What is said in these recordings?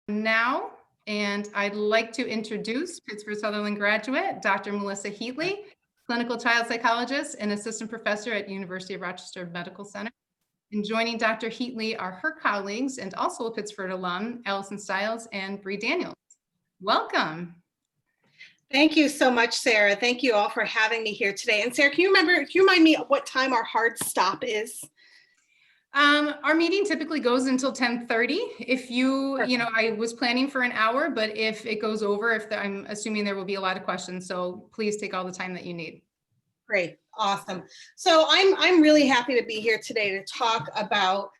Now, and I'd like to introduce Pittsford Sutherland graduate, Dr. Melissa Heatley, clinical child psychologist and assistant professor at University of Rochester Medical Center. And joining Dr. Heatley are her colleagues and also a Pittsford alum, Allison Stiles and Bree Daniels. Welcome. Thank you so much, Sarah. Thank you all for having me here today. And Sarah, can you remind me what time our hard stop is? Our meeting typically goes until 10:30. If I was planning for an hour, but if it goes over, I'm assuming there will be a lot of questions. So please take all the time that you need. Great, awesome. So I'm really happy to be here today to talk about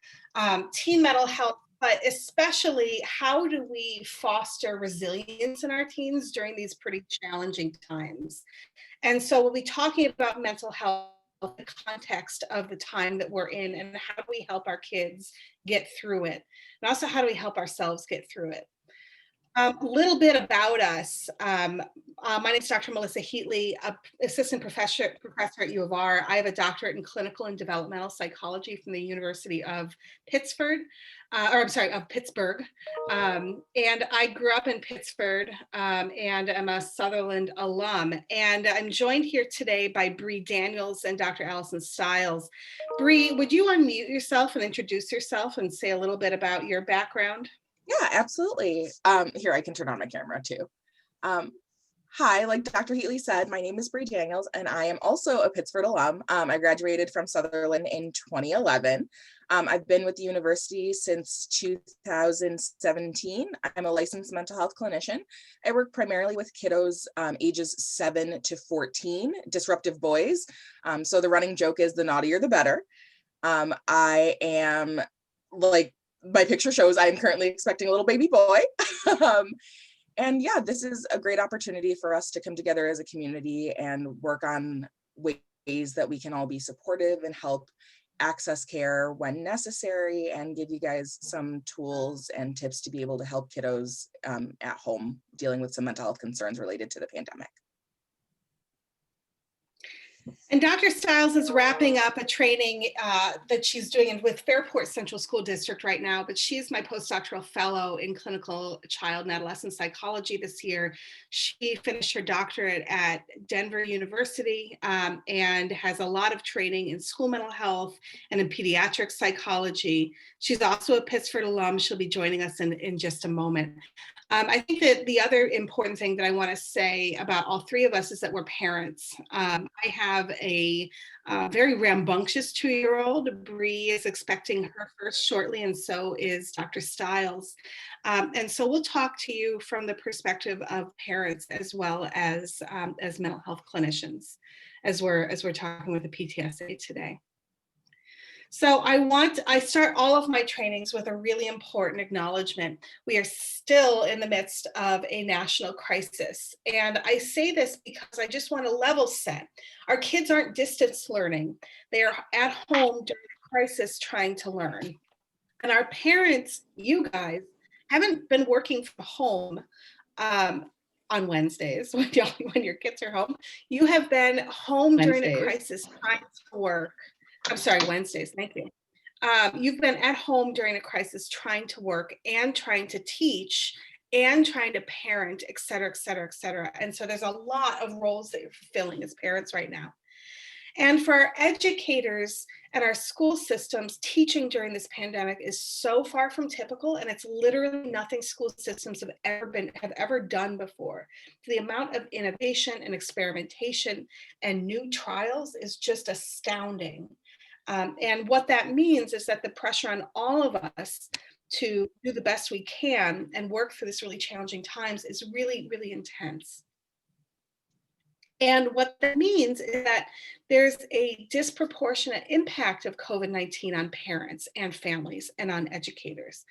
teen mental health, but especially how do we foster resilience in our teens during these pretty challenging times. And so we'll be talking about mental health in the context of the time that we're in, and how do we help our kids get through it, and also how do we help ourselves get through it. A little bit about us. My name is Dr. Melissa Heatley, assistant professor at U of R. I have a doctorate in clinical and developmental psychology from the University of Pittsburgh. Of Pittsburgh. And I grew up in Pittsford and I'm a Sutherland alum. And I'm joined here today by Bree Daniels and Dr. Allison Stiles. Bree, would you unmute yourself and introduce yourself and say a little bit about your background? Yeah, absolutely. Here, I can turn on my camera too. Hi, like Dr. Heatley said, my name is Bree Daniels, and I am also a Pittsford alum. I graduated from Sutherland in 2011. I've been with the university since 2017. I'm a licensed mental health clinician. I work primarily with kiddos ages 7 to 14, disruptive boys. So the running joke is the naughtier, the better. I am, like my picture shows, I am currently expecting a little baby boy. And yeah, this is a great opportunity for us to come together as a community and work on ways that we can all be supportive and help access care when necessary, and give you guys some tools and tips to be able to help kiddos at home dealing with some mental health concerns related to the pandemic. And Dr. Stiles is wrapping up a training that she's doing with Fairport Central School District right now, but she's my postdoctoral fellow in clinical child and adolescent psychology this year. She finished her doctorate at Denver University and has a lot of training in school mental health and in pediatric psychology. She's also a Pittsford alum. She'll be joining us in just a moment. I think that the other important thing that I want to say about all three of us is that we're parents. I have a very rambunctious 2-year-old. Bree is expecting her first shortly, and so is Dr. Stiles. And so we'll talk to you from the perspective of parents as well as mental health clinicians, as we're talking with the PTSA today. So I start all of my trainings with a really important acknowledgement. We are still in the midst of a national crisis. And I say this because I just want to level set. Our kids aren't distance learning. They are at home during the crisis trying to learn. And our parents, you guys, haven't been working from home on Wednesdays when your kids are home. You have been home during a crisis trying to work. I'm sorry, Wednesdays, thank you. You've been at home during a crisis trying to work and trying to teach and trying to parent, et cetera, et cetera, et cetera. And so there's a lot of roles that you're fulfilling as parents right now. And for our educators and our school systems, teaching during this pandemic is so far from typical, and it's literally nothing school systems have ever done before. The amount of innovation and experimentation and new trials is just astounding. And what that means is that the pressure on all of us to do the best we can and work through this really challenging times is really, really intense. And what that means is that there's a disproportionate impact of COVID-19 on parents and families and on educators.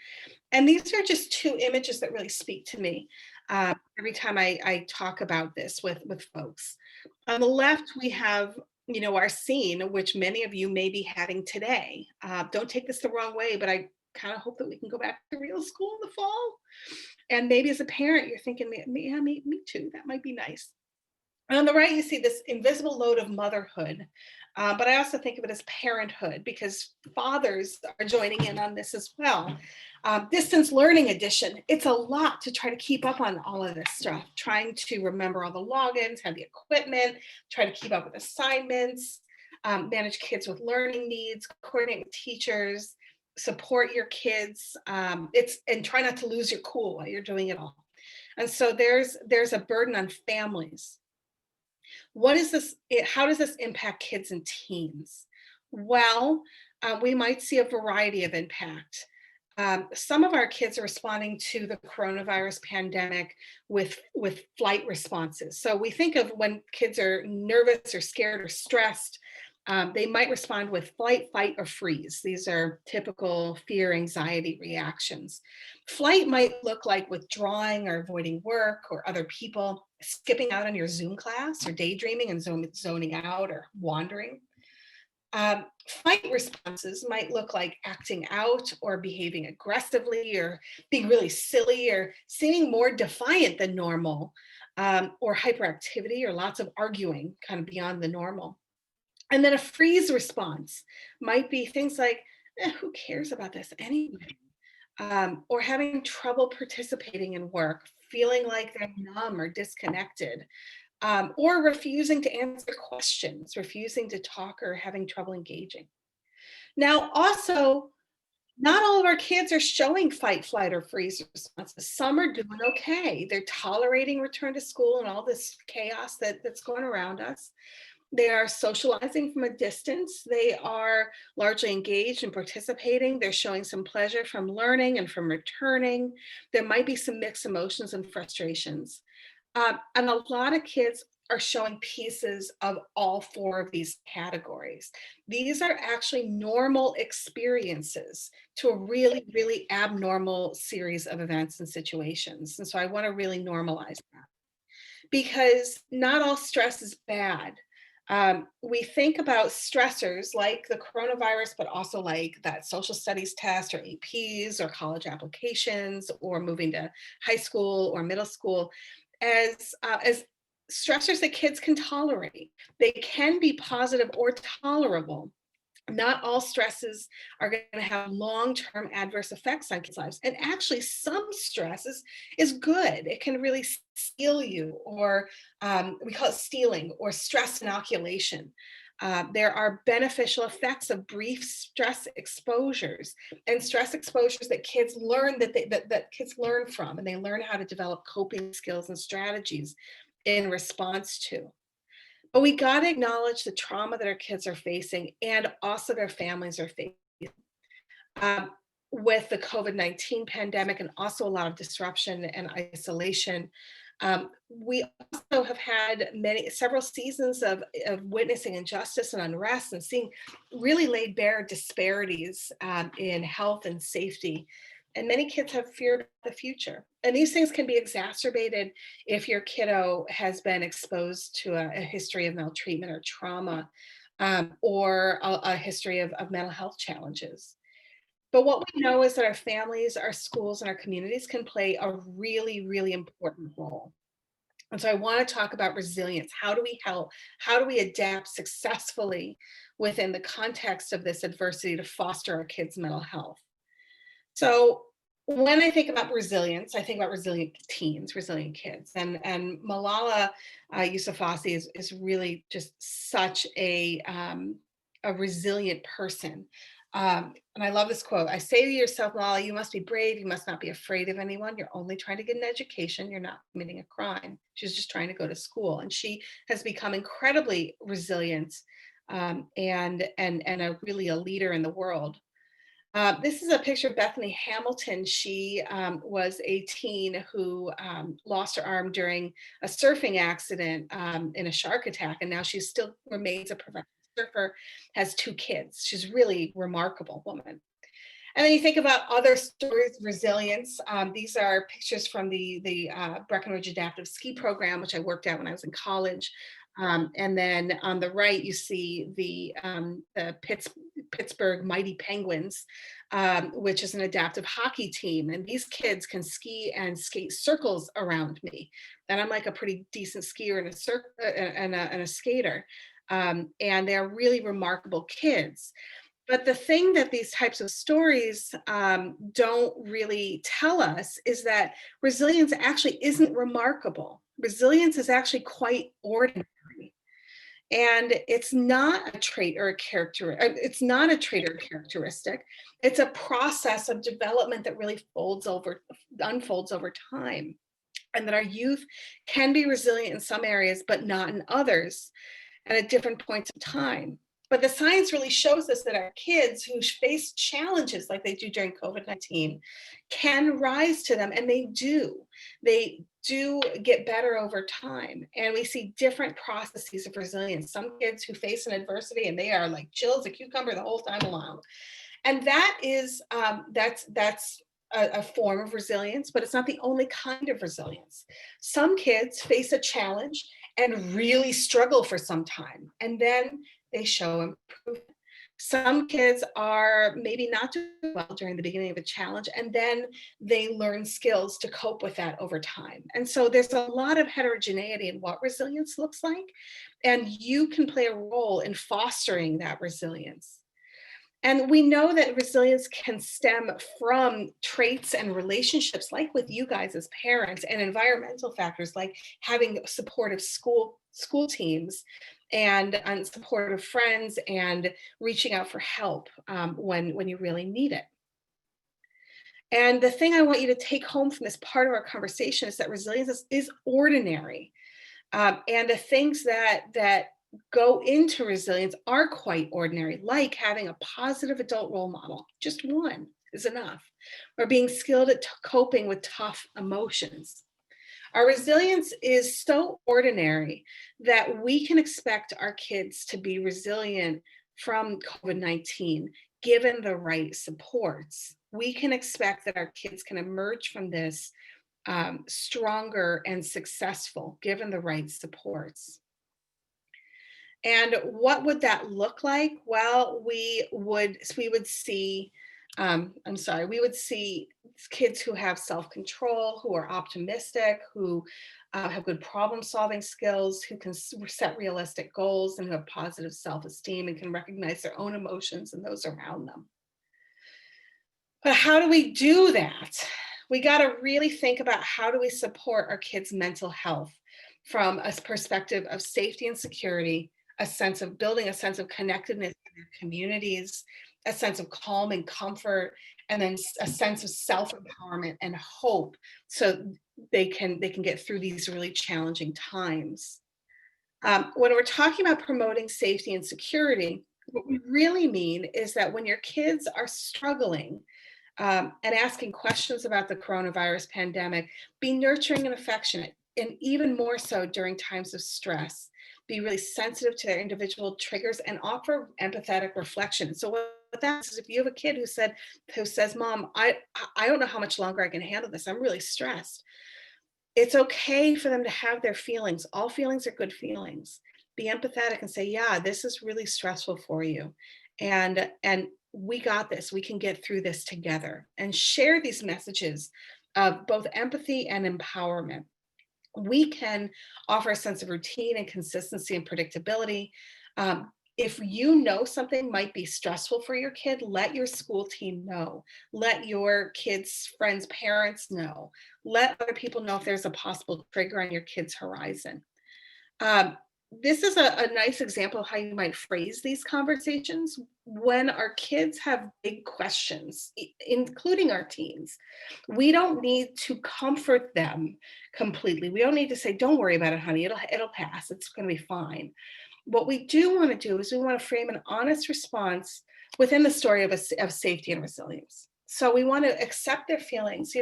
And these are just two images that really speak to me every time I talk about this with folks. On the left, we have our scene, which many of you may be having today. Don't take this the wrong way, but I kind of hope that we can go back to real school in the fall. And maybe as a parent, you're thinking, yeah, me too, that might be nice. And on the right, you see this invisible load of motherhood. But I also think of it as parenthood because fathers are joining in on this as well. Distance learning edition. It's a lot to try to keep up on all of this stuff, trying to remember all the logins, have the equipment, try to keep up with assignments, manage kids with learning needs, coordinate with teachers, support your kids. And try not to lose your cool while you're doing it all. And so there's a burden on families. What is this? How does this impact kids and teens? Well, we might see a variety of impact. Some of our kids are responding to the coronavirus pandemic with flight responses. So we think of when kids are nervous or scared or stressed, they might respond with flight, fight, or freeze. These are typical fear, anxiety reactions. Flight might look like withdrawing or avoiding work or other people, skipping out on your Zoom class or daydreaming and zoning out or wandering. Fight responses might look like acting out or behaving aggressively or being really silly or seeming more defiant than normal, or hyperactivity or lots of arguing kind of beyond the normal. And then a freeze response might be things like, who cares about this anyway? Or having trouble participating in work, feeling like they're numb or disconnected, or refusing to answer questions, refusing to talk, or having trouble engaging. Now, also, not all of our kids are showing fight, flight, or freeze responses. Some are doing okay. They're tolerating return to school and all this chaos that's going around us. They are socializing from a distance. They are largely engaged and participating. They're showing some pleasure from learning and from returning. There might be some mixed emotions and frustrations. And a lot of kids are showing pieces of all four of these categories. These are actually normal experiences to a really, really abnormal series of events and situations. And so I want to really normalize that because not all stress is bad. We think about stressors like the coronavirus, but also like that social studies test or APs or college applications or moving to high school or middle school as stressors that kids can tolerate. They can be positive or tolerable. Not all stresses are going to have long-term adverse effects on kids' lives. And actually, some stress is good. It can really steal you, or we call it stealing or stress inoculation. There are beneficial effects of brief stress exposures and stress exposures that kids learn that kids learn from, and they learn how to develop coping skills and strategies in response to. But we got to acknowledge the trauma that our kids are facing and also their families are facing um, with the COVID-19 pandemic and also a lot of disruption and isolation. We also have had several seasons of witnessing injustice and unrest and seeing really laid bare disparities in health and safety. And many kids have feared the future. And these things can be exacerbated if your kiddo has been exposed to a history of maltreatment or trauma, or a history of mental health challenges. But what we know is that our families, our schools, and our communities can play a really, really important role. And so I want to talk about resilience. How do we help? How do we adapt successfully within the context of this adversity to foster our kids' mental health? So when I think about resilience, I think about resilient teens, resilient kids. And Malala Yousafzai is really just such a resilient person. And I love this quote. I say to yourself, Malala, you must be brave. You must not be afraid of anyone. You're only trying to get an education. You're not committing a crime. She's just trying to go to school. And she has become incredibly resilient, and really a leader in the world. This is a picture of Bethany Hamilton. She was a teen who lost her arm during a surfing accident in a shark attack, and now she still remains a professional surfer, has 2 kids. She's a really remarkable woman. And then you think about other stories, resilience. These are pictures from the Breckenridge Adaptive Ski Program, which I worked at when I was in college. And then on the right, you see the Pittsburgh Mighty Penguins, which is an adaptive hockey team. And these kids can ski and skate circles around me. And I'm like a pretty decent skier and a skater. And they're really remarkable kids. But the thing that these types of stories don't really tell us is that resilience actually isn't remarkable. Resilience is actually quite ordinary. And it's not a trait or a character. It's not a trait or a characteristic. It's a process of development that really unfolds over time. And that our youth can be resilient in some areas, but not in others, and at different points of time. But the science really shows us that our kids who face challenges like they do during COVID-19 can rise to them, and they do. They do get better over time. And we see different processes of resilience. Some kids who face an adversity and they are like chill as a cucumber the whole time along. And that is, that's a form of resilience, but it's not the only kind of resilience. Some kids face a challenge and really struggle for some time, and then they show improvement. Some kids are maybe not doing well during the beginning of a challenge, and then they learn skills to cope with that over time. And so there's a lot of heterogeneity in what resilience looks like, and you can play a role in fostering that resilience. And we know that resilience can stem from traits and relationships, like with you guys as parents, and environmental factors like having supportive school teams and supportive friends and reaching out for help when you really need it. And the thing I want you to take home from this part of our conversation is that resilience is ordinary. And the things that go into resilience are quite ordinary, like having a positive adult role model. Just one is enough. Or being skilled at coping with tough emotions. Our resilience is so ordinary that we can expect our kids to be resilient from COVID-19, given the right supports. We can expect that our kids can emerge from this stronger and successful, given the right supports. And what would that look like? Well, we would see, we would see kids who have self-control, who are optimistic, who have good problem-solving skills, who can set realistic goals, and who have positive self-esteem and can recognize their own emotions and those around them. But how do we do that? We got to really think about how do we support our kids' mental health from a perspective of safety and security, a sense of building a sense of connectedness in their communities, a sense of calm and comfort, and then a sense of self-empowerment and hope, so they can get through these really challenging times. When we're talking about promoting safety and security, what we really mean is that when your kids are struggling and asking questions about the coronavirus pandemic, be nurturing and affectionate, and even more so during times of stress. Be really sensitive to their individual triggers and offer empathetic reflection. So what that is, if you have a kid who says, "Mom, I don't know how much longer I can handle this. I'm really stressed." It's okay for them to have their feelings. All feelings are good feelings. Be empathetic and say, "Yeah, this is really stressful for you. And we got this. We can get through this together." And share these messages of both empathy and empowerment. We can offer a sense of routine and consistency and predictability. If you know something might be stressful for your kid, let your school team know. Let your kids' friends' parents know. Let other people know if there's a possible trigger on your kid's horizon. This is a nice example of how you might phrase these conversations when our kids have big questions, including our teens. We don't need to comfort them completely. We don't need to say, "Don't worry about it, honey. It'll pass. It's going to be fine." What we do want to do is we want to frame an honest response within the story of safety and resilience. So we want to accept their feelings.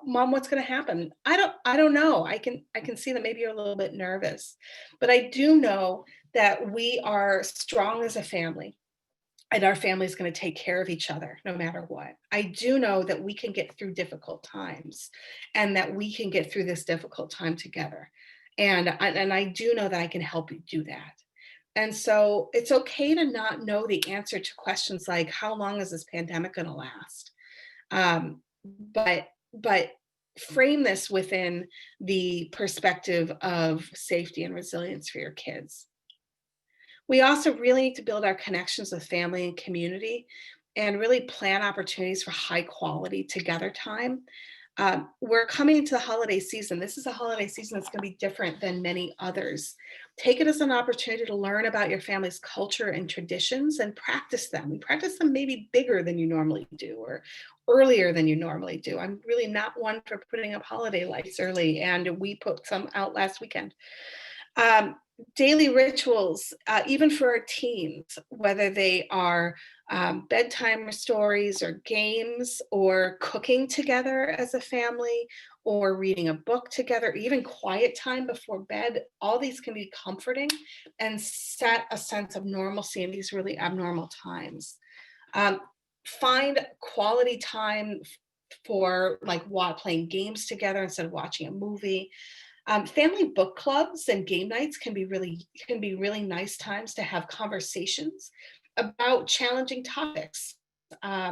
Mom, what's going to happen? I don't know. I can see that maybe you're a little bit nervous, but I do know that we are strong as a family, and our family is going to take care of each other no matter what. I do know that we can get through difficult times, and that we can get through this difficult time together. And I do know that I can help you do that. And so it's okay to not know the answer to questions like, how long is this pandemic going to last? Um, but frame this within the perspective of safety and resilience for your kids. We also really need to build our connections with family and community and really plan opportunities for high quality together time. We're coming into the holiday season. This is a holiday season that's going to be different than many others. Take it as an opportunity to learn about your family's culture and traditions and practice them. Practice them maybe bigger than you normally do or earlier than you normally do. I'm really not one for putting up holiday lights early, and we put some out last weekend. Um, Daily rituals, even for our teens, whether they are bedtime stories or games or cooking together as a family or reading a book together, even quiet time before bed, all these can be comforting and set a sense of normalcy in these really abnormal times. Um, Find quality time for like playing games together instead of watching a movie. Family book clubs and game nights can be really nice times to have conversations about challenging topics.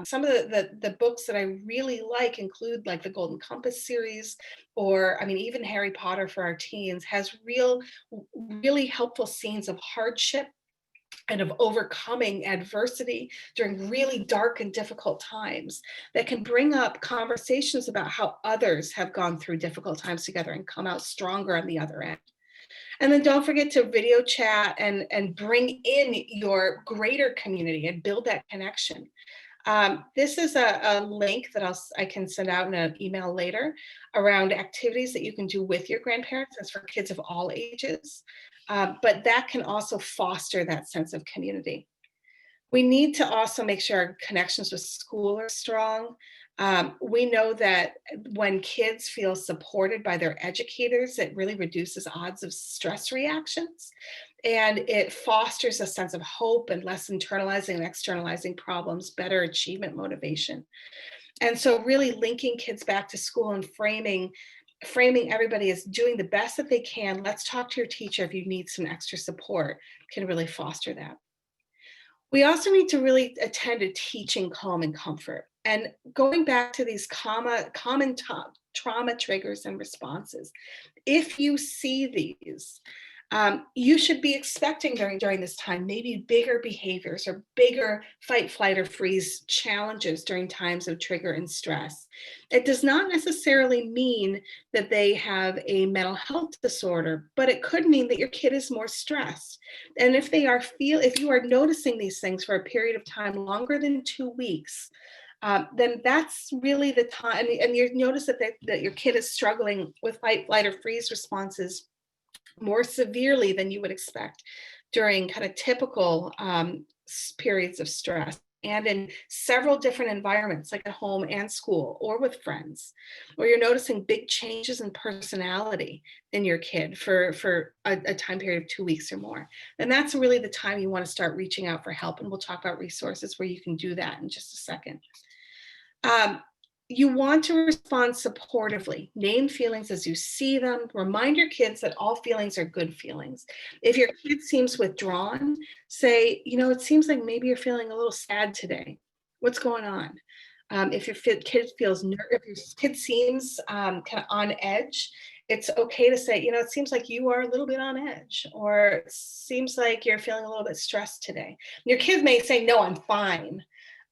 Some of the books that I really like include like the Golden Compass series, or I mean, even Harry Potter for our teens has really helpful scenes of hardship and of overcoming adversity during really dark and difficult times that can bring up conversations about how others have gone through difficult times together and come out stronger on the other end. And then don't forget to video chat and bring in your greater community and build that connection. This is a link that I can send out in an email later around activities that you can do with your grandparents. It's for kids of all ages, but that can also foster that sense of community. We need to also make sure our connections with school are strong. We know that when kids feel supported by their educators, it really reduces odds of stress reactions and it fosters a sense of hope and less internalizing and externalizing problems, better achievement motivation. And so really linking kids back to school and framing everybody as doing the best that they can. Let's talk to your teacher if you need some extra support, can really foster that. We also need to really attend to teaching calm and comfort. And going back to these common trauma triggers and responses, if you see these, you should be expecting during this time maybe bigger behaviors or bigger fight, flight, or freeze challenges during times of trigger and stress. It does not necessarily mean that they have a mental health disorder, but it could mean that your kid is more stressed. And if you are noticing these things for a period of time longer than 2 weeks, then that's really the time. And you notice that your kid is struggling with fight, flight, or freeze responses more severely than you would expect during kind of typical periods of stress and in several different environments like at home and school or with friends, or you're noticing big changes in personality in your kid for a time period of 2 weeks or more, then that's really the time you want to start reaching out for help. And we'll talk about resources where you can do that in just a second. um, you want to respond supportively. Name feelings as you see them. Remind your kids that all feelings are good feelings. If your kid seems withdrawn, say, it seems like maybe you're feeling a little sad today. What's going on? If your kid if your kid seems kind of on edge, it's okay to say, it seems like you are a little bit on edge, or it seems like you're feeling a little bit stressed today. Your kid may say, no, I'm fine.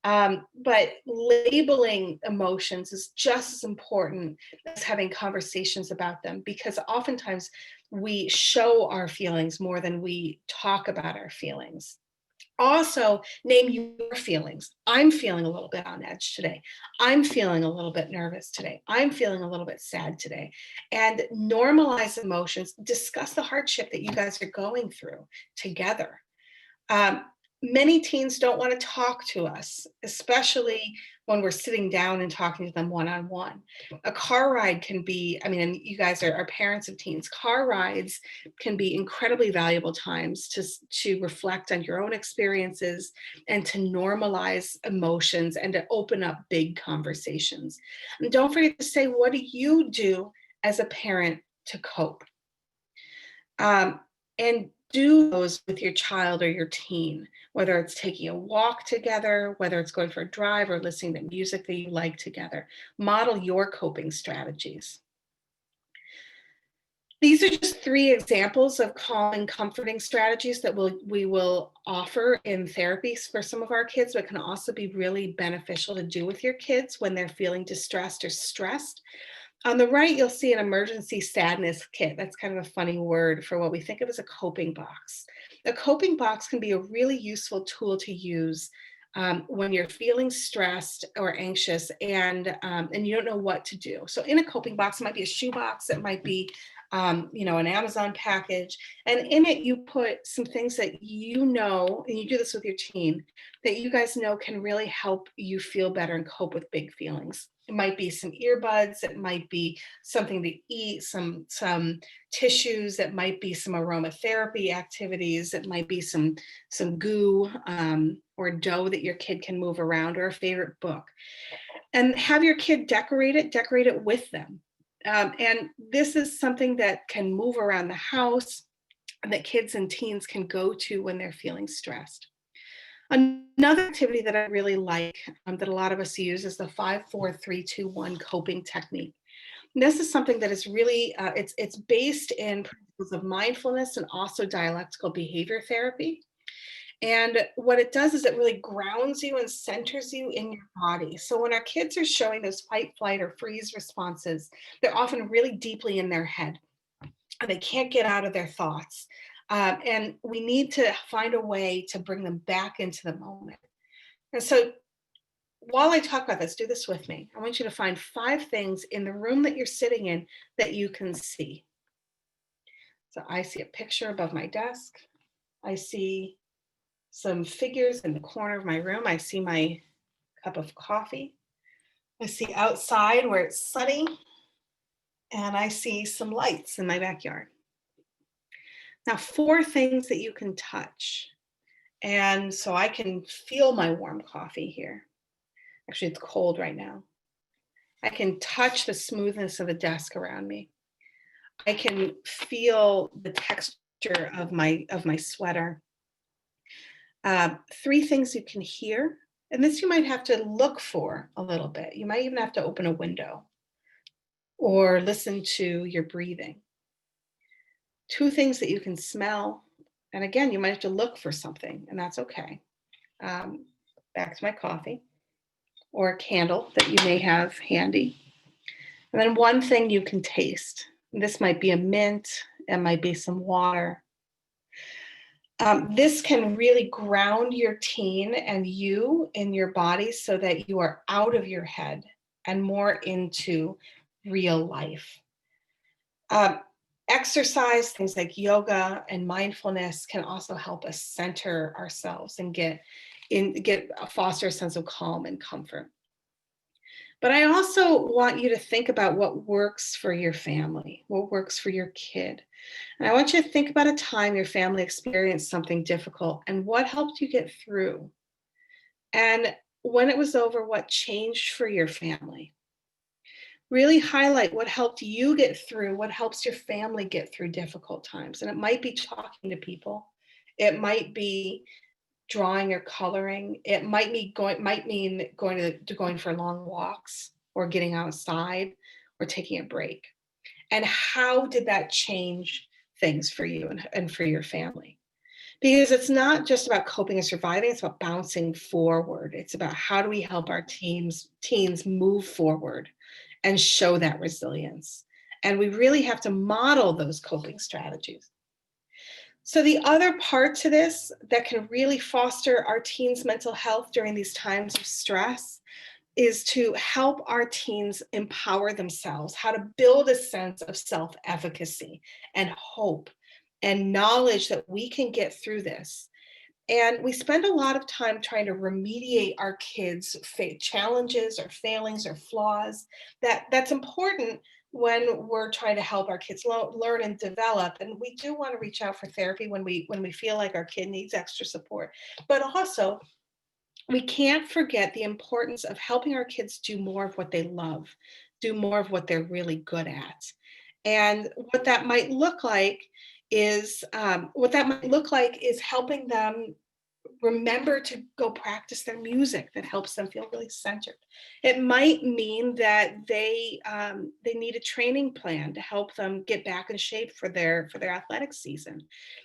But labeling emotions is just as important as having conversations about them, because oftentimes we show our feelings more than we talk about our feelings. Also, name your feelings. I'm feeling a little bit on edge today. I'm feeling a little bit nervous today. I'm feeling a little bit sad today. And normalize emotions. Discuss the hardship that you guys are going through together. Um, Many teens don't want to talk to us, especially when we're sitting down and talking to them one on one. A car ride can be, and you guys are parents of teens, car rides can be incredibly valuable times to reflect on your own experiences and to normalize emotions and to open up big conversations. And don't forget to say, what do you do as a parent to cope? And do those with your child or your teen, whether it's taking a walk together, whether it's going for a drive or listening to music that you like together. Model your coping strategies. These are just 3 examples of calming, comforting strategies that we will offer in therapies for some of our kids, but can also be really beneficial to do with your kids when they're feeling distressed or stressed. On the right, you'll see an emergency sadness kit. That's kind of a funny word for what we think of as a coping box. A coping box can be a really useful tool to use when you're feeling stressed or anxious and you don't know what to do. So in a coping box, it might be a shoe box, it might be an Amazon package, and in it you put some things that you know, and you do this with your team, that you guys know can really help you feel better and cope with big feelings. It might be some earbuds, it might be something to eat, some tissues, it might be some aromatherapy activities, it might be some goo or dough that your kid can move around, or a favorite book. And have your kid decorate it with them. And this is something that can move around the house, that kids and teens can go to when they're feeling stressed. Another activity that I really like, that a lot of us use, is the 5-4-3-2-1 coping technique. And this is something that is really it's based in principles of mindfulness and also dialectical behavior therapy. And what it does is it really grounds you and centers you in your body. So when our kids are showing those fight, flight, or freeze responses, they're often really deeply in their head and they can't get out of their thoughts. And we need to find a way to bring them back into the moment. And so while I talk about this, do this with me. I want you to find 5 things in the room that you're sitting in that you can see. So I see a picture above my desk. I see some figures in the corner of my room. I see my cup of coffee. I see outside where it's sunny, and I see some lights in my backyard. Now, 4 things that you can touch. And so I can feel my warm coffee here. Actually, it's cold right now. I can touch the smoothness of the desk around me. I can feel the texture of my sweater. 3 things you can hear, and this you might have to look for a little bit. You might even have to open a window or listen to your breathing. 2 things that you can smell, and again, you might have to look for something, and that's okay. Back to my coffee or a candle that you may have handy. And then 1 thing you can taste. This might be a mint, it might be some water. This can really ground your teen and you in your body so that you are out of your head and more into real life. Exercise, things like yoga and mindfulness, can also help us center ourselves and foster a sense of calm and comfort. But I also want you to think about what works for your family, what works for your kid. And I want you to think about a time your family experienced something difficult and what helped you get through. And when it was over, what changed for your family. Really highlight what helped you get through, what helps your family get through difficult times. And it might be talking to people. It might be drawing or coloring. It might mean going for long walks or getting outside or taking a break. And how did that change things for you and for your family? Because it's not just about coping and surviving, it's about bouncing forward. It's about how do we help our teens move forward and show that resilience. And we really have to model those coping strategies. So the other part to this that can really foster our teens' mental health during these times of stress is to help our teens empower themselves, how to build a sense of self-efficacy and hope and knowledge that we can get through this. And we spend a lot of time trying to remediate our kids' challenges or failings or flaws. That's important when we're trying to help our kids learn and develop. And we do want to reach out for therapy when we feel like our kid needs extra support. But also, we can't forget the importance of helping our kids do more of what they love, do more of what they're really good at. And what that might look like is what that might look like is helping them remember to go practice their music that helps them feel really centered. It might mean that they need a training plan to help them get back in shape for their athletic season.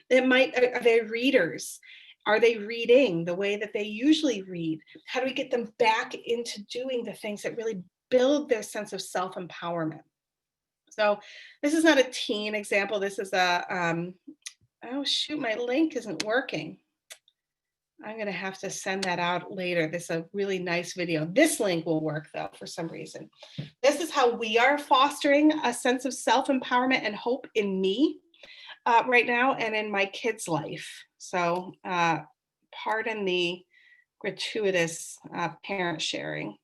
It might are they readers? Are they reading the way that they usually read? How do we get them back into doing the things that really build their sense of self-empowerment? So this is not a teen example. This is a oh shoot, my link isn't working. I'm going to have to send that out later. This is a really nice video. This link will work though, for some reason. This is how we are fostering a sense of self-empowerment and hope in me right now and in my kids' life. So pardon the gratuitous parent sharing.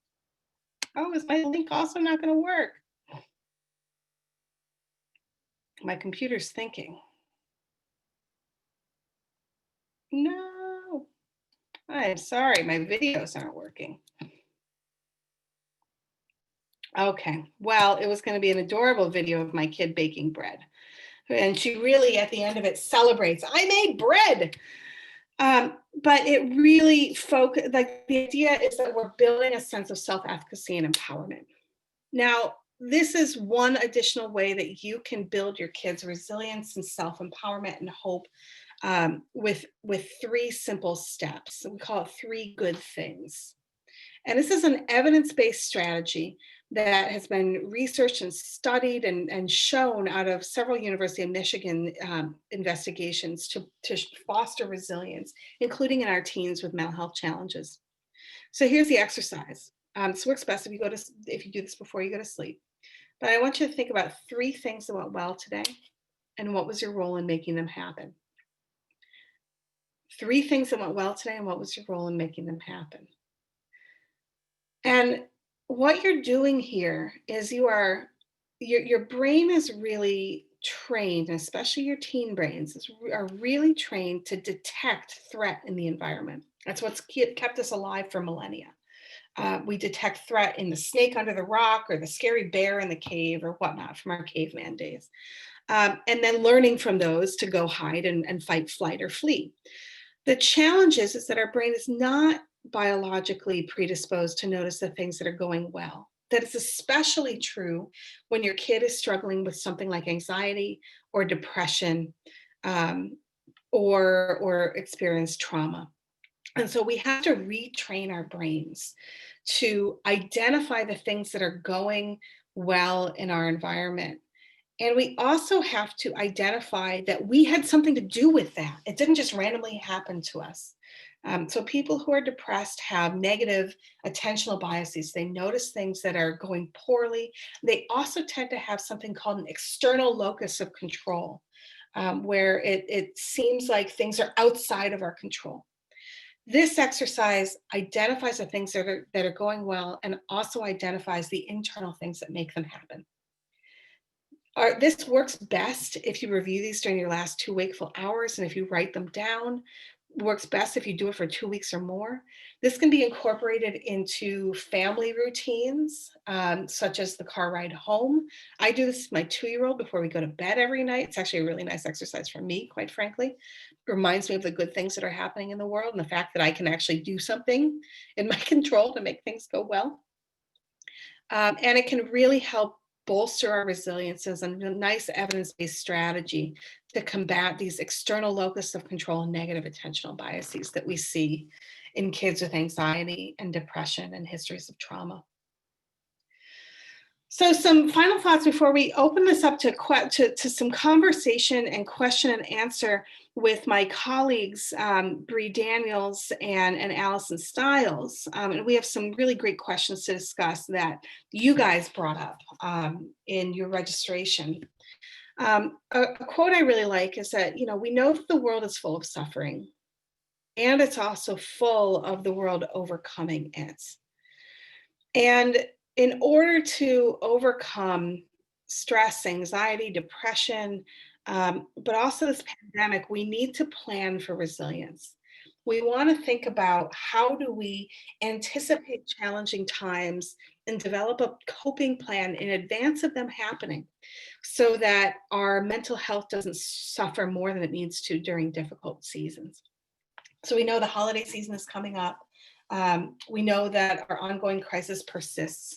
Oh, is my link also not going to work? My computer's thinking. No. I'm sorry, my videos aren't working. Okay, well, it was going to be an adorable video of my kid baking bread. And she really, at the end of it, celebrates, I made bread. But it really like the idea is that we're building a sense of self-efficacy and empowerment. Now, this is one additional way that you can build your kids' resilience and self-empowerment and hope with three simple steps. We call it 3 good things. And this is an evidence-based strategy that has been researched and studied and shown out of several University of Michigan investigations to foster resilience, including in our teens with mental health challenges. So here's the exercise. This works best if you do this before you go to sleep. But I want you to think about 3 things that went well today and what was your role in making them happen. 3 things that went well today and what was your role in making them happen. And what you're doing here is your brain is really trained, and especially your teen brains are really trained to detect threat in the environment. That's what's kept us alive for millennia. We detect threat in the snake under the rock or the scary bear in the cave or whatnot from our caveman days. And then learning from those to go hide and fight, flight, or flee. The challenge is that our brain is not biologically predisposed to notice the things that are going well. That is especially true when your kid is struggling with something like anxiety or depression or experience trauma. And so we have to retrain our brains to identify the things that are going well in our environment. And we also have to identify that we had something to do with that. It didn't just randomly happen to us. So people who are depressed have negative attentional biases. They notice things that are going poorly. They also tend to have something called an external locus of control, where it seems like things are outside of our control. This exercise identifies the things that are going well and also identifies the internal things that make them happen. This works best if you review these during your last 2 wakeful hours and if you write them down. Works best if you do it for 2 weeks or more. This can be incorporated into family routines, such as the car ride home. I do this with my 2-year-old before we go to bed every night. It's actually a really nice exercise for me, quite frankly. It reminds me of the good things that are happening in the world and the fact that I can actually do something in my control to make things go well. And it can really help bolster our resilience as a nice evidence-based strategy to combat these external locus of control and negative attentional biases that we see in kids with anxiety and depression and histories of trauma. So some final thoughts before we open this up to some conversation and question and answer with my colleagues, Bree Daniels and Allison Stiles. And we have some really great questions to discuss that you guys brought up in your registration. A quote I really like is that, we know that the world is full of suffering, and it's also full of the world overcoming it. And in order to overcome stress, anxiety, depression, but also this pandemic, we need to plan for resilience. we want to think about how do we anticipate challenging times and develop a coping plan in advance of them happening so that our mental health doesn't suffer more than it needs to during difficult seasons. So we know the holiday season is coming up. We know that our ongoing crisis persists.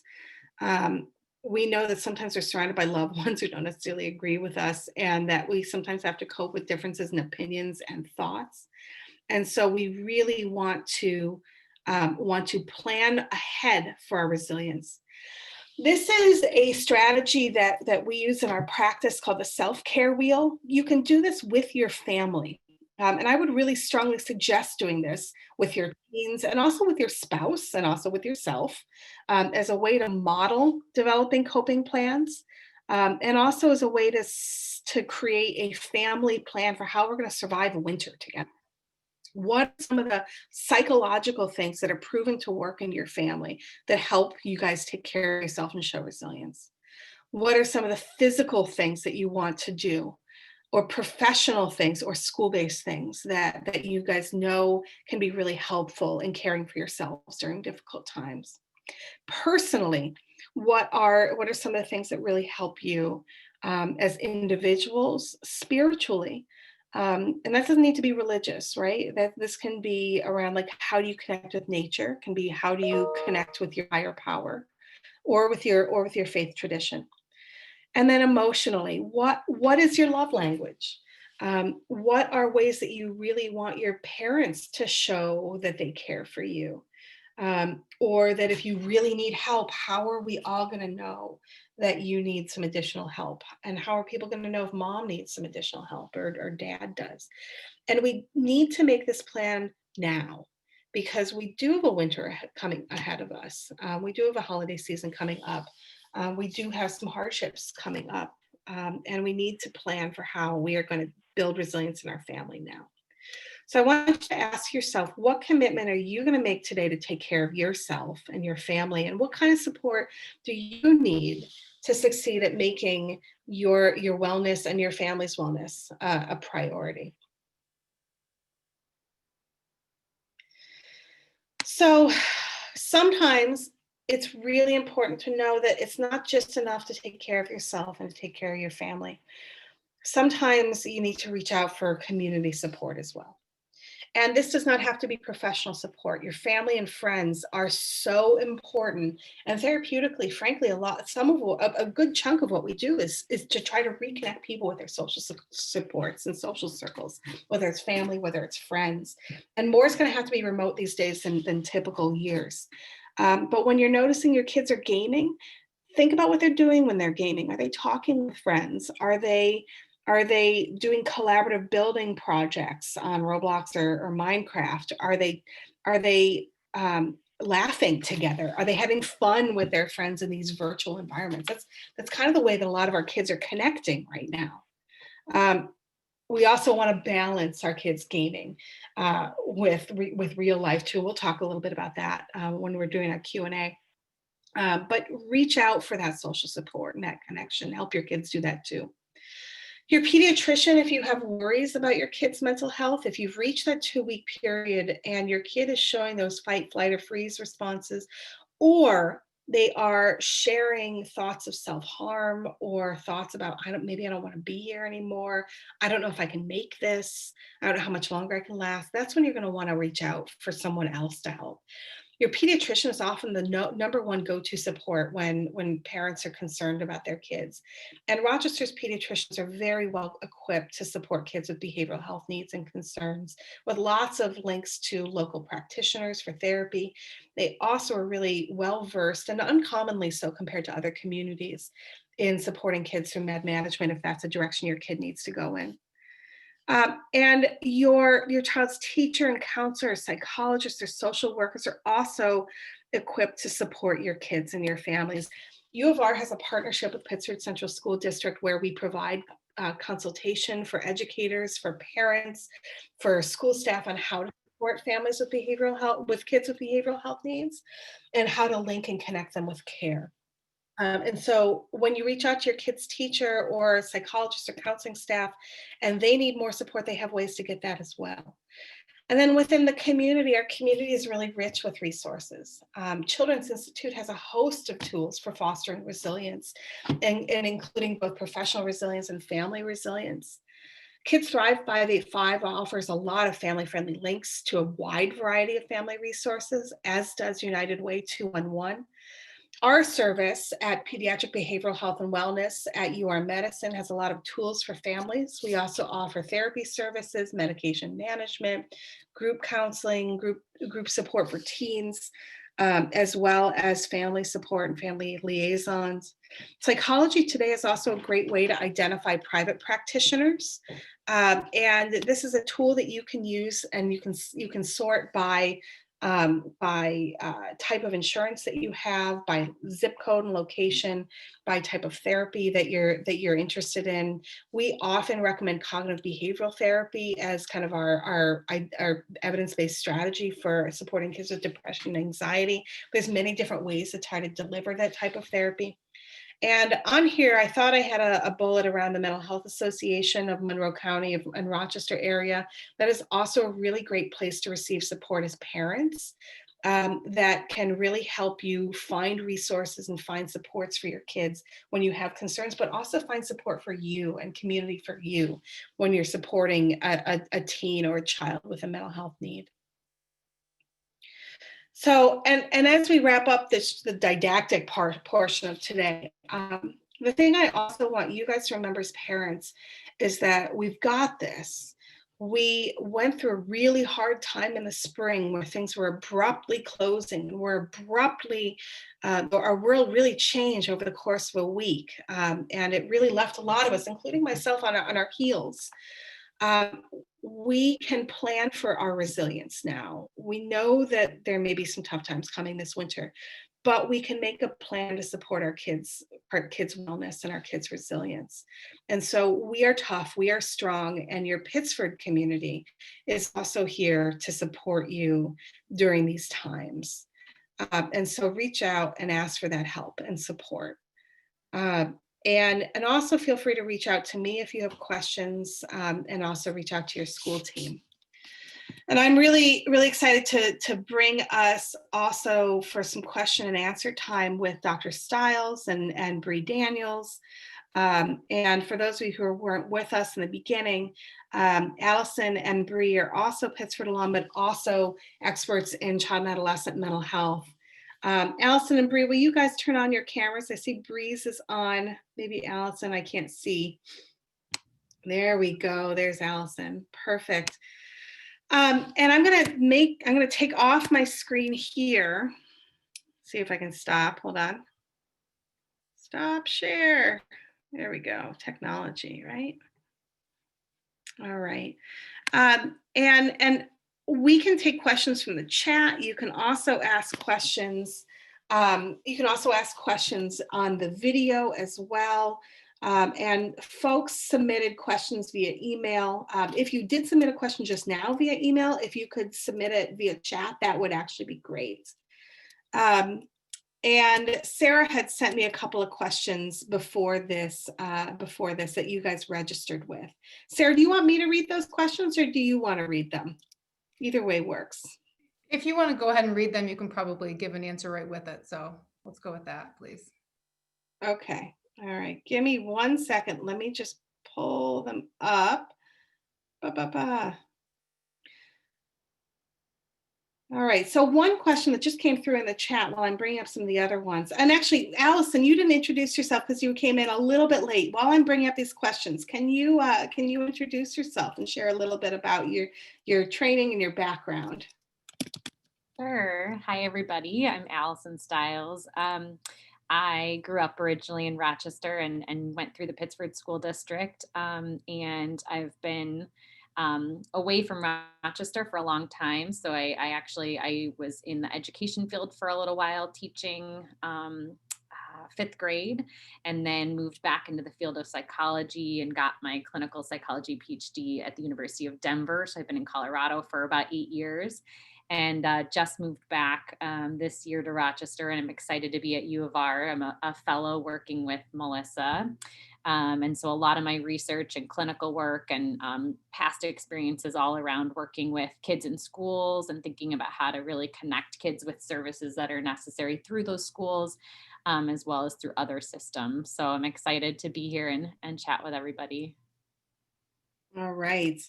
Um, we know that sometimes we're surrounded by loved ones who don't necessarily agree with us, and that we sometimes have to cope with differences in opinions and thoughts. And so we really want to plan ahead for our resilience. This is a strategy that we use in our practice called the self-care wheel. You can do this with your family. And I would really strongly suggest doing this with your teens and also with your spouse and also with yourself, as a way to model developing coping plans, and also as a way to create a family plan for how we're going to survive winter together. What are some of the psychological things that are proven to work in your family that help you guys take care of yourself and show resilience? What are some of the physical things that you want to do, or professional things or school-based things that you guys know can be really helpful in caring for yourselves during difficult times? Personally, what are some of the things that really help you, as individuals spiritually? And that doesn't need to be religious, right? That this can be around, like, how do you connect with nature, can be how do you connect with your higher power, or with your faith tradition. And then emotionally, what is your love language? What are ways that you really want your parents to show that they care for you? Or that if you really need help, how are we all going to know that you need some additional help? And how are people going to know if mom needs some additional help, or dad does? And we need to make this plan now, because we do have a winter coming ahead of us. We do have a holiday season coming up. We do have some hardships coming up. And we need to plan for how we are going to build resilience in our family now. So I want you to ask yourself, what commitment are you going to make today to take care of yourself and your family? And what kind of support do you need to succeed at making your wellness and your family's wellness a priority? So sometimes it's really important to know that it's not just enough to take care of yourself and to take care of your family. Sometimes you need to reach out for community support as well. And this does not have to be professional support. Your family and friends are so important. And therapeutically, frankly, a good chunk of what we do is to try to reconnect people with their social supports and social circles, whether it's family, whether it's friends. And more is going to have to be remote these days than typical years. But when you're noticing your kids are gaming, think about what they're doing when they're gaming. Are they talking with friends? Are they doing collaborative building projects on Roblox or Minecraft? Are they laughing together? Are they having fun with their friends in these virtual environments? That's kind of the way that a lot of our kids are connecting right now. We also want to balance our kids' gaming with real life too. We'll talk a little bit about that when we're doing our Q&A. But reach out for that social support and that connection. Help your kids do that too. Your pediatrician, if you have worries about your kid's mental health, if you've reached that 2-week period and your kid is showing those fight, flight, or freeze responses, or they are sharing thoughts of self-harm or thoughts about, maybe I don't want to be here anymore. I don't know if I can make this. I don't know how much longer I can last. That's when you're going to want to reach out for someone else to help. Your pediatrician is often the number one go-to support when parents are concerned about their kids. And Rochester's pediatricians are very well equipped to support kids with behavioral health needs and concerns, with lots of links to local practitioners for therapy. They also are really well versed, and uncommonly so compared to other communities, in supporting kids through med management if that's a direction your kid needs to go in. And your child's teacher and counselor, psychologists, or social workers are also equipped to support your kids and your families. U of R has a partnership with Pittsford Central School District where we provide consultation for educators, for parents, for school staff on how to support families with kids with behavioral health needs, and how to link and connect them with care. And so when you reach out to your kid's teacher or psychologist or counseling staff and they need more support, they have ways to get that as well. And then within the community, our community is really rich with resources. Children's Institute has a host of tools for fostering resilience and including both professional resilience and family resilience. Kids Thrive 585 offers a lot of family-friendly links to a wide variety of family resources, as does United Way 211. Our service at Pediatric Behavioral Health and Wellness at UR Medicine has a lot of tools for families. We also offer therapy services, medication management, group counseling, group support for teens, as well as family support and family liaisons. Psychology Today is also a great way to identify private practitioners. And this is a tool that you can use, and you can sort by type of insurance that you have, by zip code and location, by type of therapy that you're interested in. We often recommend cognitive behavioral therapy as kind of our evidence-based strategy for supporting kids with depression and anxiety. There's many different ways to try to deliver that type of therapy. And on here, I thought I had a bullet around the Mental Health Association of Monroe County and Rochester area. That is also a really great place to receive support as parents, that can really help you find resources and find supports for your kids when you have concerns, but also find support for you and community for you when you're supporting a teen or a child with a mental health need. So, and as we wrap up the didactic portion of today, the thing I also want you guys to remember as parents is that we've got this. We went through a really hard time in the spring where things were abruptly closing, our world really changed over the course of a week. And it really left a lot of us, including myself, on our heels. Um, we can plan for our resilience now. We know that there may be some tough times coming this winter, but we can make a plan to support our kids' wellness and our kids' resilience. And so we are tough, we are strong, and your Pittsford community is also here to support you during these times. And so reach out and ask for that help and support. And also feel free to reach out to me if you have questions, and also reach out to your school team. And I'm really, really excited to bring us also for some question and answer time with Dr. Stiles and Bree Daniels. And for those of you who weren't with us in the beginning, Allison and Bree are also Pittsford alum, but also experts in child and adolescent mental health. Allison and Bree, will you guys turn on your cameras? I see Bree's is on. Maybe Allison, I can't see. There we go. There's Allison. Perfect. And I'm gonna take off my screen here. See if I can stop. Hold on. Stop share. There we go. Technology, right? All right. And we can take questions from the chat. You can also ask questions. You can also ask questions on the video as well. And folks submitted questions via email. If you did submit a question just now via email, if you could submit it via chat, that would actually be great. And Sarah had sent me a couple of questions before this that you guys registered with. Sarah, do you want me to read those questions or do you want to read them? Either way works. If you want to go ahead and read them, you can probably give an answer right with it. So let's go with that, please. Okay. All right. Give me 1 second. Let me just pull them up. All right. So one question that just came through in the chat while I'm bringing up some of the other ones. And actually, Allison, you didn't introduce yourself because you came in a little bit late. While I'm bringing up these questions, can you introduce yourself and share a little bit about your training and your background? Sure. Hi, everybody. I'm Allison Stiles. I grew up originally in Rochester and went through the Pittsford School District. And I've been away from Rochester for a long time. So I was in the education field for a little while, teaching fifth grade, and then moved back into the field of psychology and got my clinical psychology PhD at the University of Denver. So I've been in Colorado for about 8 years. And just moved back this year to Rochester, and I'm excited to be at U of R. I'm a fellow working with Melissa. And so a lot of my research and clinical work and past experiences all around working with kids in schools and thinking about how to really connect kids with services that are necessary through those schools, as well as through other systems. So I'm excited to be here and chat with everybody. All right.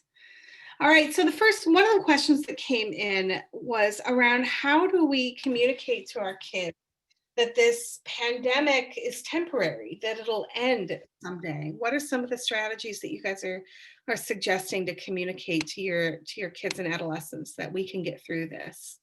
All right. So one of the questions that came in was around how do we communicate to our kids that this pandemic is temporary, that it'll end someday? What are some of the strategies that you guys are suggesting to communicate to your kids and adolescents that we can get through this?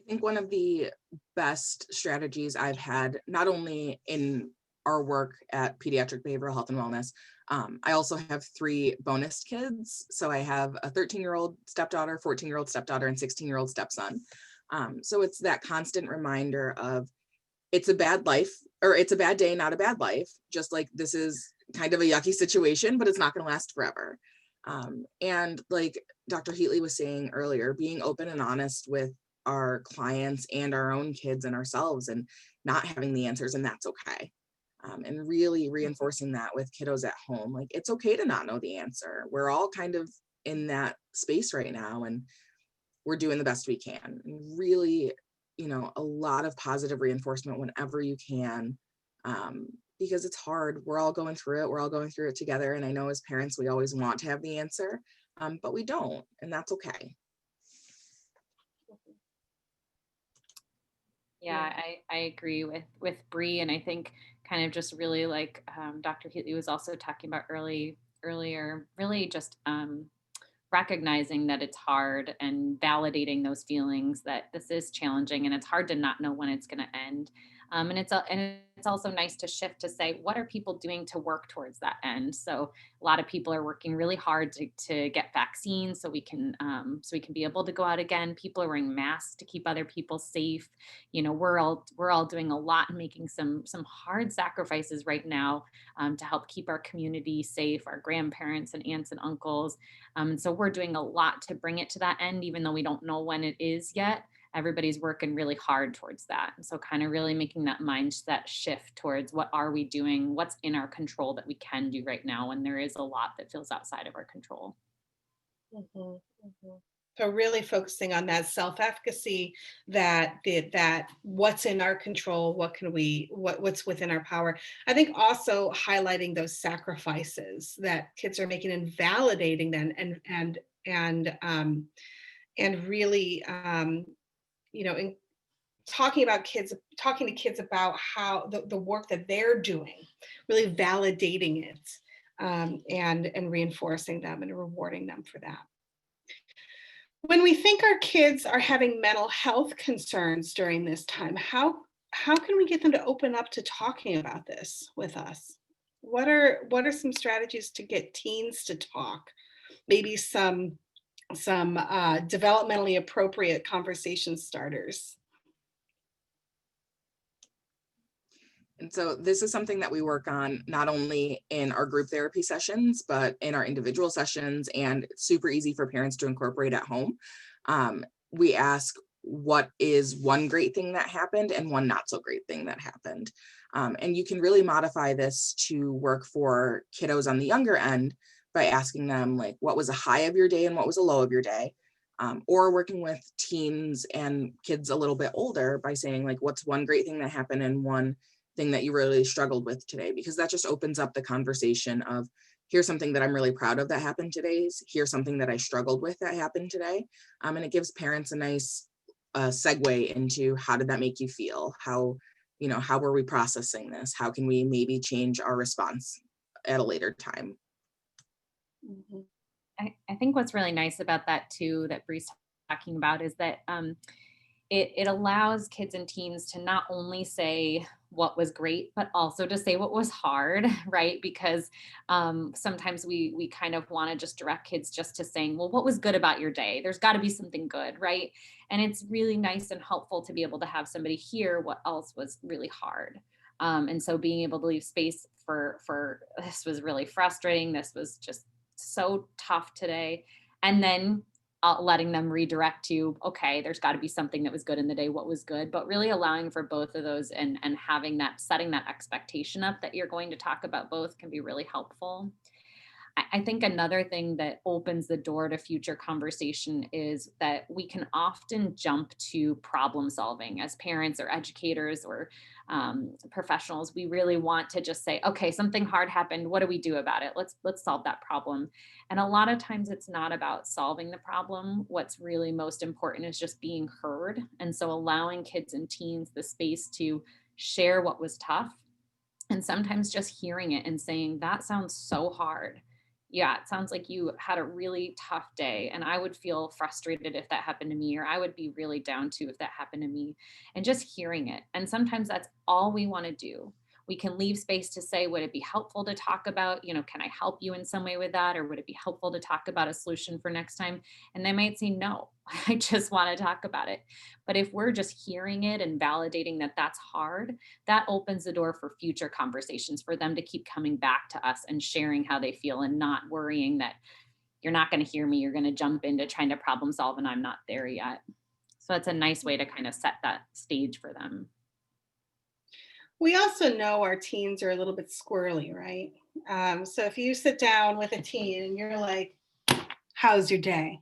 I think one of the best strategies I've had, not only in our work at Pediatric Behavioral Health and Wellness, I also have 3 bonus kids. So I have a 13-year-old stepdaughter, 14-year-old stepdaughter, and 16-year-old stepson. So it's that constant reminder of it's a bad life, or it's a bad day, not a bad life. Just like this is kind of a yucky situation, but it's not going to last forever. And like Dr. Heatley was saying earlier, being open and honest with our clients and our own kids and ourselves, and not having the answers, and that's okay. And really reinforcing that with kiddos at home, like it's okay to not know the answer. We're all kind of in that space right now, and we're doing the best we can. And really, a lot of positive reinforcement whenever you can, because it's hard. We're all going through it. We're all going through it together. And I know as parents, we always want to have the answer, but we don't, and that's okay. Yeah, I agree with Bree, and I think kind of just really like Dr. Heatley was also talking about earlier, really just recognizing that it's hard and validating those feelings that this is challenging and it's hard to not know when it's going to end. And it's also nice to shift to say, what are people doing to work towards that end? So a lot of people are working really hard to get vaccines so we can be able to go out again. People are wearing masks to keep other people safe. We're all doing a lot and making some hard sacrifices right now to help keep our community safe, our grandparents and aunts and uncles. And so we're doing a lot to bring it to that end, even though we don't know when it is yet. Everybody's working really hard towards that. And so kind of really making that mindset shift towards what are we doing, what's in our control that we can do right now when there is a lot that feels outside of our control. Mhm, mhm. So really focusing on that self-efficacy, that what's in our control, what's within our power. I think also highlighting those sacrifices that kids are making and validating them, and really in talking to kids about how the work that they're doing, really validating it, and reinforcing them and rewarding them for that. When we think our kids are having mental health concerns during this time, how can we get them to open up to talking about this with us? What are some strategies to get teens to talk? Maybe some developmentally appropriate conversation starters. And so this is something that we work on not only in our group therapy sessions, but in our individual sessions, and it's super easy for parents to incorporate at home. We ask, what is one great thing that happened and one not so great thing that happened? And you can really modify this to work for kiddos on the younger end by asking them, like, what was a high of your day and what was a low of your day? Or working with teens and kids a little bit older by saying, like, what's one great thing that happened and one thing that you really struggled with today? Because that just opens up the conversation of, here's something that I'm really proud of that happened today. Here's something that I struggled with that happened today. And it gives parents a nice segue into, how did that make you feel? How were we processing this? How can we maybe change our response at a later time? Mhm. I think what's really nice about that too, that Bree's talking about, is that it allows kids and teens to not only say what was great, but also to say what was hard, right? Because sometimes we kind of want to just direct kids just to saying, well, what was good about your day? There's got to be something good, right? And it's really nice and helpful to be able to have somebody hear what else was really hard. And so being able to leave space for this was really frustrating. This was just so tough today. And then letting them redirect to, okay, there's got to be something that was good in the day. What was good? But really allowing for both of those, and having that, setting that expectation up that you're going to talk about both, can be really helpful. I think another thing that opens the door to future conversation is that we can often jump to problem solving as parents or educators or professionals. We really want to just say, okay, something hard happened. What do we do about it? Let's solve that problem. And a lot of times it's not about solving the problem. What's really most important is just being heard. And so allowing kids and teens the space to share what was tough, and sometimes just hearing it and saying, that sounds so hard. Yeah, it sounds like you had a really tough day. And I would feel frustrated if that happened to me, or I would be really down too if that happened to me. And just hearing it. And sometimes that's all we want to do. We can leave space to say, would it be helpful to talk about, can I help you in some way with that? Or would it be helpful to talk about a solution for next time? And they might say, no, I just want to talk about it. But if we're just hearing it and validating that that's hard, that opens the door for future conversations, for them to keep coming back to us and sharing how they feel, and not worrying that you're not going to hear me, you're going to jump into trying to problem solve and I'm not there yet. So it's a nice way to kind of set that stage for them. We also know our teens are a little bit squirrely, right? So if you sit down with a teen and you're like, "How's your day?"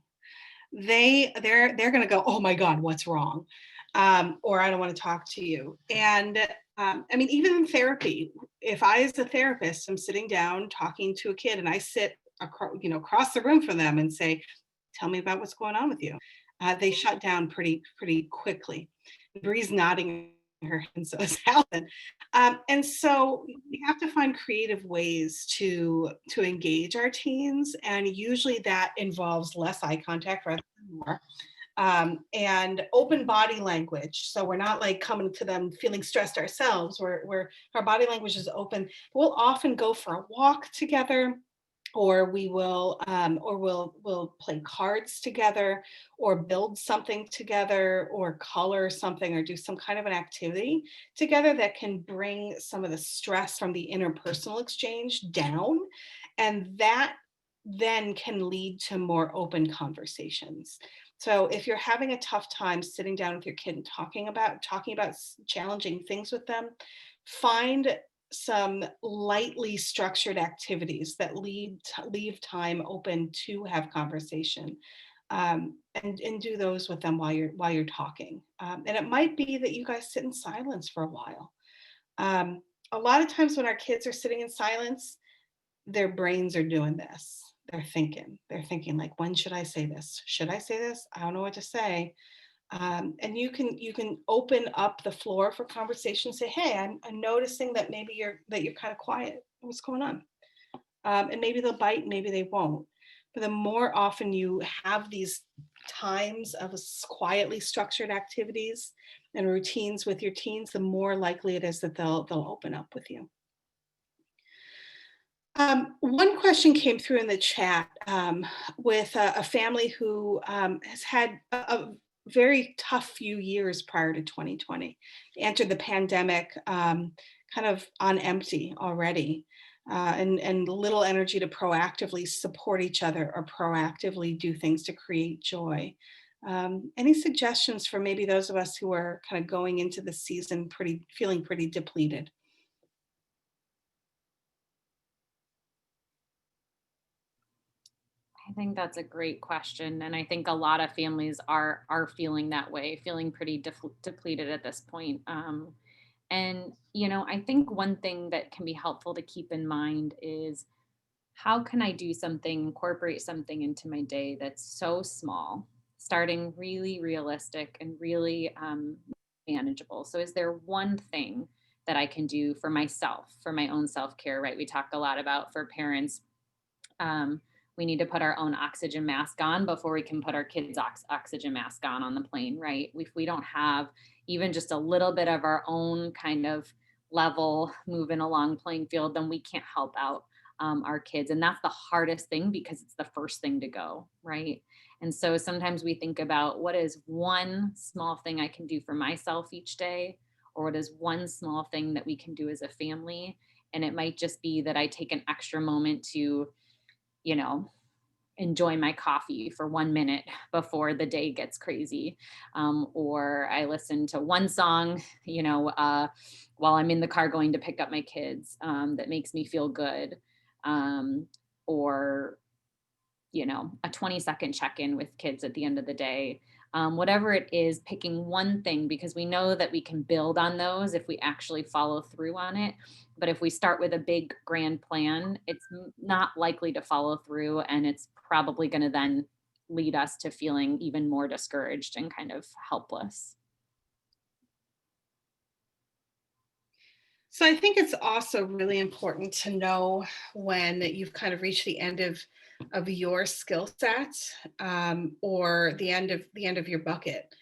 They're going to go, "Oh my God, what's wrong?" Or "I don't want to talk to you." And I mean, even in therapy, if I, as a therapist, am sitting down talking to a kid and I sit across the room from them and say, "Tell me about what's going on with you," they shut down pretty quickly. Bree's nodding her head, and so is Helen. And so we have to find creative ways to engage our teens, and usually that involves less eye contact rather than more. And open body language. So we're not like coming to them feeling stressed ourselves. We're our body language is open. We'll often go for a walk together, or we'll play cards together, or build something together, or color something, or do some kind of an activity together that can bring some of the stress from the interpersonal exchange down, and that then can lead to more open conversations. So if you're having a tough time sitting down with your kid and talking about challenging things with them, find some lightly structured activities that leave time open to have conversation, and do those with them while you're talking. And it might be that you guys sit in silence for a while. A lot of times when our kids are sitting in silence, their brains are doing this. They're thinking like, when should I say this? Should I say this? I don't know what to say. And you can open up the floor for conversation. Say, hey, I'm noticing that maybe you're kind of quiet. What's going on? And maybe they'll bite, maybe they won't. But the more often you have these times of quietly structured activities and routines with your teens, the more likely it is that they'll open up with you. One question came through in the chat, with a family who has had a very tough few years prior to 2020. They entered the pandemic kind of on empty already, and little energy to proactively support each other or proactively do things to create joy. Any suggestions for maybe those of us who are kind of going into the season feeling pretty depleted? I think that's a great question, and I think a lot of families are feeling that way, feeling pretty depleted at this point. And I think one thing that can be helpful to keep in mind is, how can I do something, incorporate something into my day that's so small, starting really realistic and really manageable. So, is there one thing that I can do for myself, for my own self care? Right? We talk a lot about, for parents, um, we need to put our own oxygen mask on before we can put our kids' oxygen mask on the plane, right? If we don't have even just a little bit of our own kind of level moving along playing field, then we can't help out our kids. And that's the hardest thing, because it's the first thing to go, right? And so sometimes we think about, what is one small thing I can do for myself each day? Or what is one small thing that we can do as a family? And it might just be that I take an extra moment to, you know, enjoy my coffee for 1 minute before the day gets crazy. Or I listen to one song, while I'm in the car going to pick up my kids, that makes me feel good. Or a 20-second check-in with kids at the end of the day. Whatever it is, picking one thing, because we know that we can build on those if we actually follow through on it. But if we start with a big grand plan, it's not likely to follow through, and it's probably going to then lead us to feeling even more discouraged and kind of helpless. So I think it's also really important to know when you've kind of reached the end of your skill set, or the end of your bucket,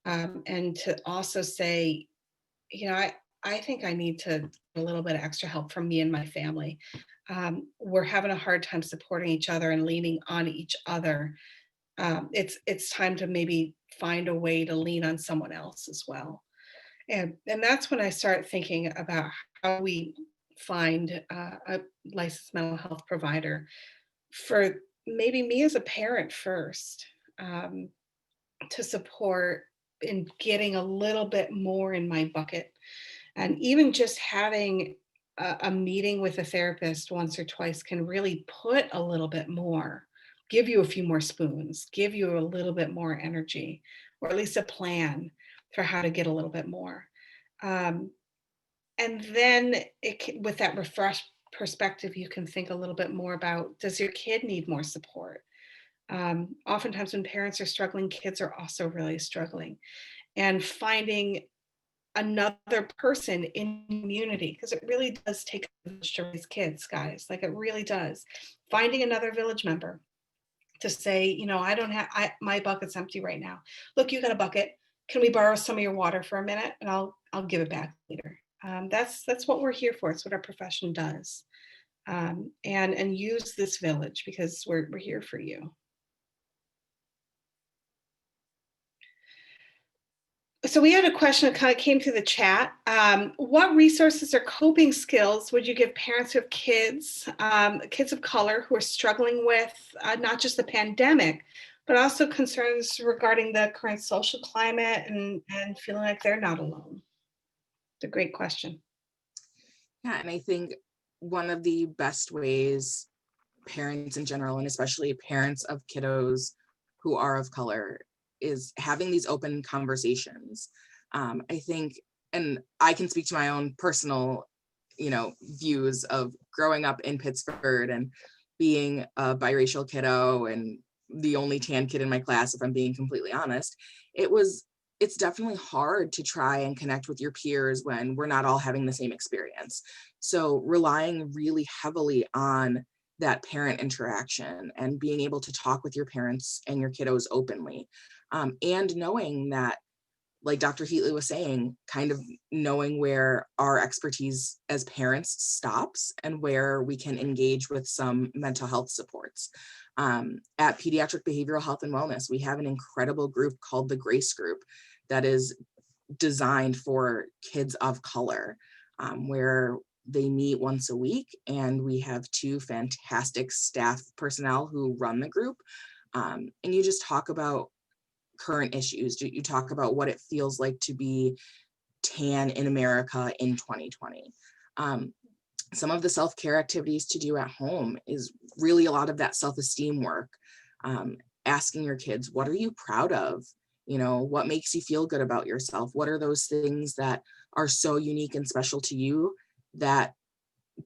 and to also say, I think I need to a little bit of extra help from me and my family. We're having a hard time supporting each other and leaning on each other. It's time to maybe find a way to lean on someone else as well. And that's when I start thinking about how we find a licensed mental health provider for maybe me as a parent first, um, to support in getting a little bit more in my bucket. And even just having a meeting with a therapist once or twice can really put a little bit more, give you a few more spoons, give you a little bit more energy, or at least a plan for how to get a little bit more. Um, and then with that refreshed perspective, you can think a little bit more about, does your kid need more support? Oftentimes when parents are struggling, kids are also really struggling. And finding another person in community, because it really does take a village to raise kids, guys. Like, it really does. Finding another village member to say, I don't have, my bucket's empty right now. Look, you got a bucket. Can we borrow some of your water for a minute, and I'll give it back later. That's what we're here for. It's what our profession does. And use this village, because we're here for you. So we had a question that kind of came through the chat. What resources or coping skills would you give parents who have kids of color who are struggling with not just the pandemic, but also concerns regarding the current social climate, and feeling like they're not alone? It's a great question. Yeah, and I think one of the best ways parents in general, and especially parents of kiddos who are of color, is having these open conversations. I think, and I can speak to my own personal, views of growing up in Pittsford and being a biracial kiddo and the only tan kid in my class, if I'm being completely honest. It's definitely hard to try and connect with your peers when we're not all having the same experience. So relying really heavily on that parent interaction and being able to talk with your parents and your kiddos openly, and knowing that, like Dr. Heatley was saying, kind of knowing where our expertise as parents stops and where we can engage with some mental health supports. At Pediatric Behavioral Health and Wellness, we have an incredible group called the Grace Group that is designed for kids of color, where they meet once a week, and we have 2 fantastic staff personnel who run the group. And you just talk about current issues. You talk about what it feels like to be tan in America in 2020. Some of the self-care activities to do at home is really a lot of that self-esteem work. Asking your kids, what are you proud of? What makes you feel good about yourself? What are those things that are so unique and special to you that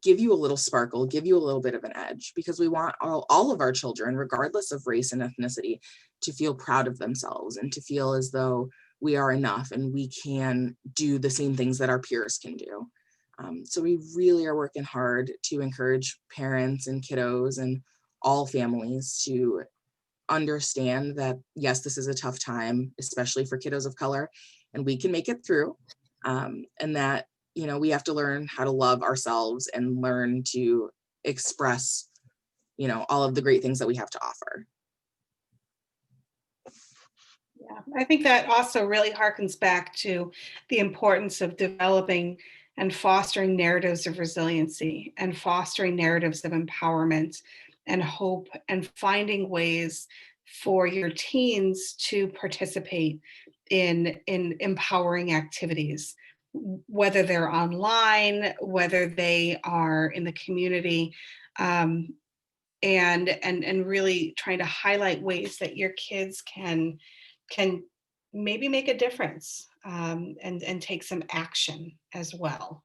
give you a little sparkle, give you a little bit of an edge? Because we want all of our children, regardless of race and ethnicity, to feel proud of themselves and to feel as though we are enough and we can do the same things that our peers can do. So we really are working hard to encourage parents and kiddos and all families to understand that, yes, this is a tough time, especially for kiddos of color, and we can make it through. And that, we have to learn how to love ourselves and learn to express, all of the great things that we have to offer. Yeah, I think that also really harkens back to the importance of developing and fostering narratives of resiliency and fostering narratives of empowerment and hope, and finding ways for your teens to participate in empowering activities, whether they're online, whether they are in the community, and really trying to highlight ways that your kids can maybe make a difference, and take some action as well.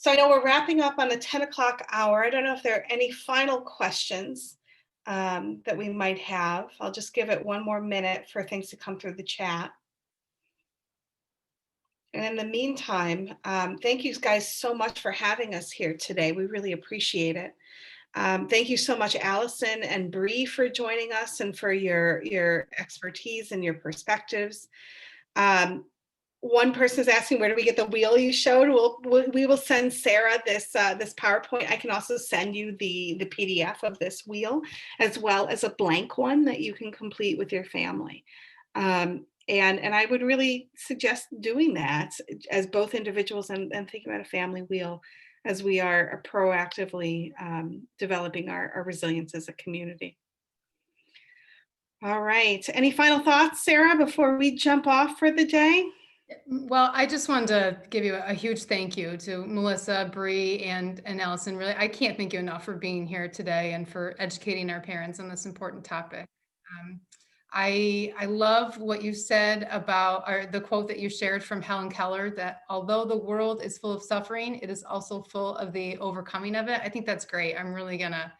So I know we're wrapping up on the 10 o'clock hour. I don't know if there are any final questions that we might have. I'll just give it one more minute for things to come through the chat. And in the meantime, thank you guys so much for having us here today. We really appreciate it. Thank you so much, Allison and Bree, for joining us and for your expertise and your perspectives. One person is asking, where do we get the wheel you showed? We will send Sarah this PowerPoint. I can also send you the PDF of this wheel, as well as a blank one that you can complete with your family. And I would really suggest doing that as both individuals and thinking about a family wheel, as we are proactively developing our resilience as a community. All right. Any final thoughts, Sarah, before we jump off for the day? Well, I just wanted to give you a huge thank you to Melissa, Bree, and Allison. Really, I can't thank you enough for being here today and for educating our parents on this important topic. I love what you said about the quote that you shared from Helen Keller, that although the world is full of suffering, it is also full of the overcoming of it. I think that's great. I'm really gonna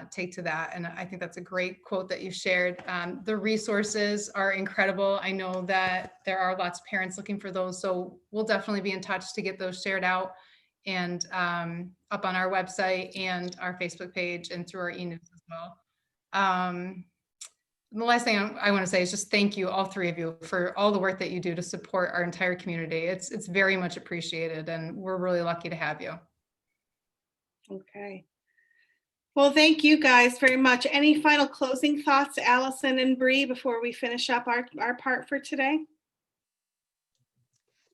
take to that. And I think that's a great quote that you shared. The resources are incredible. I know that there are lots of parents looking for those. So we'll definitely be in touch to get those shared out and up on our website and our Facebook page and through our e-news as well. The last thing I want to say is just thank you, all three of you, for all the work that you do to support our entire community. It's very much appreciated, and we're really lucky to have you. Okay. Well, thank you guys very much. Any final closing thoughts, Allison and Bree, before we finish up our part for today?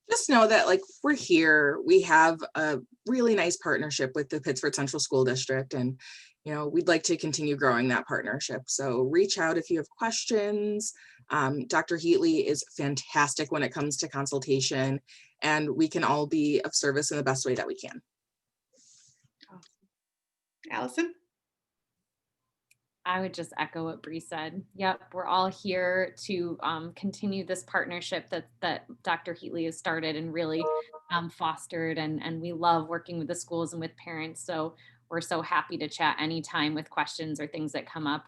Just know that, like, we're here. We have a really nice partnership with the Pittsford Central School District, and we'd like to continue growing that partnership. So reach out if you have questions. Dr. Heatley is fantastic when it comes to consultation, and we can all be of service in the best way that we can. Awesome. Allison? I would just echo what Bree said. Yep, we're all here to continue this partnership that Dr. Heatley has started and really fostered, and we love working with the schools and with parents. So we're so happy to chat anytime with questions or things that come up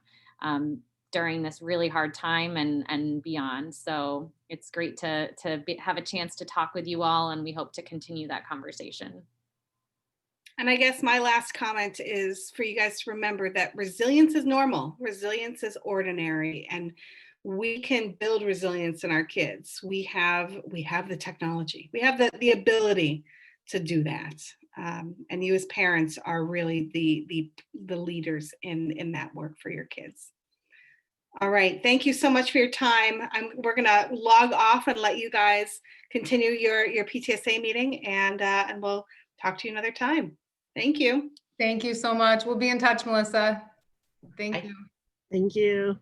during this really hard time and beyond. So it's great to have a chance to talk with you all, and we hope to continue that conversation. And I guess my last comment is for you guys to remember that resilience is normal, resilience is ordinary, and we can build resilience in our kids. We have the technology, we have the ability to do that. And you as parents are really the leaders in that work for your kids. All right, thank you so much for your time. We're gonna log off and let you guys continue your PTSA meeting, and we'll talk to you another time. Thank you. Thank you so much. We'll be in touch, Melissa. Thank you. Thank you.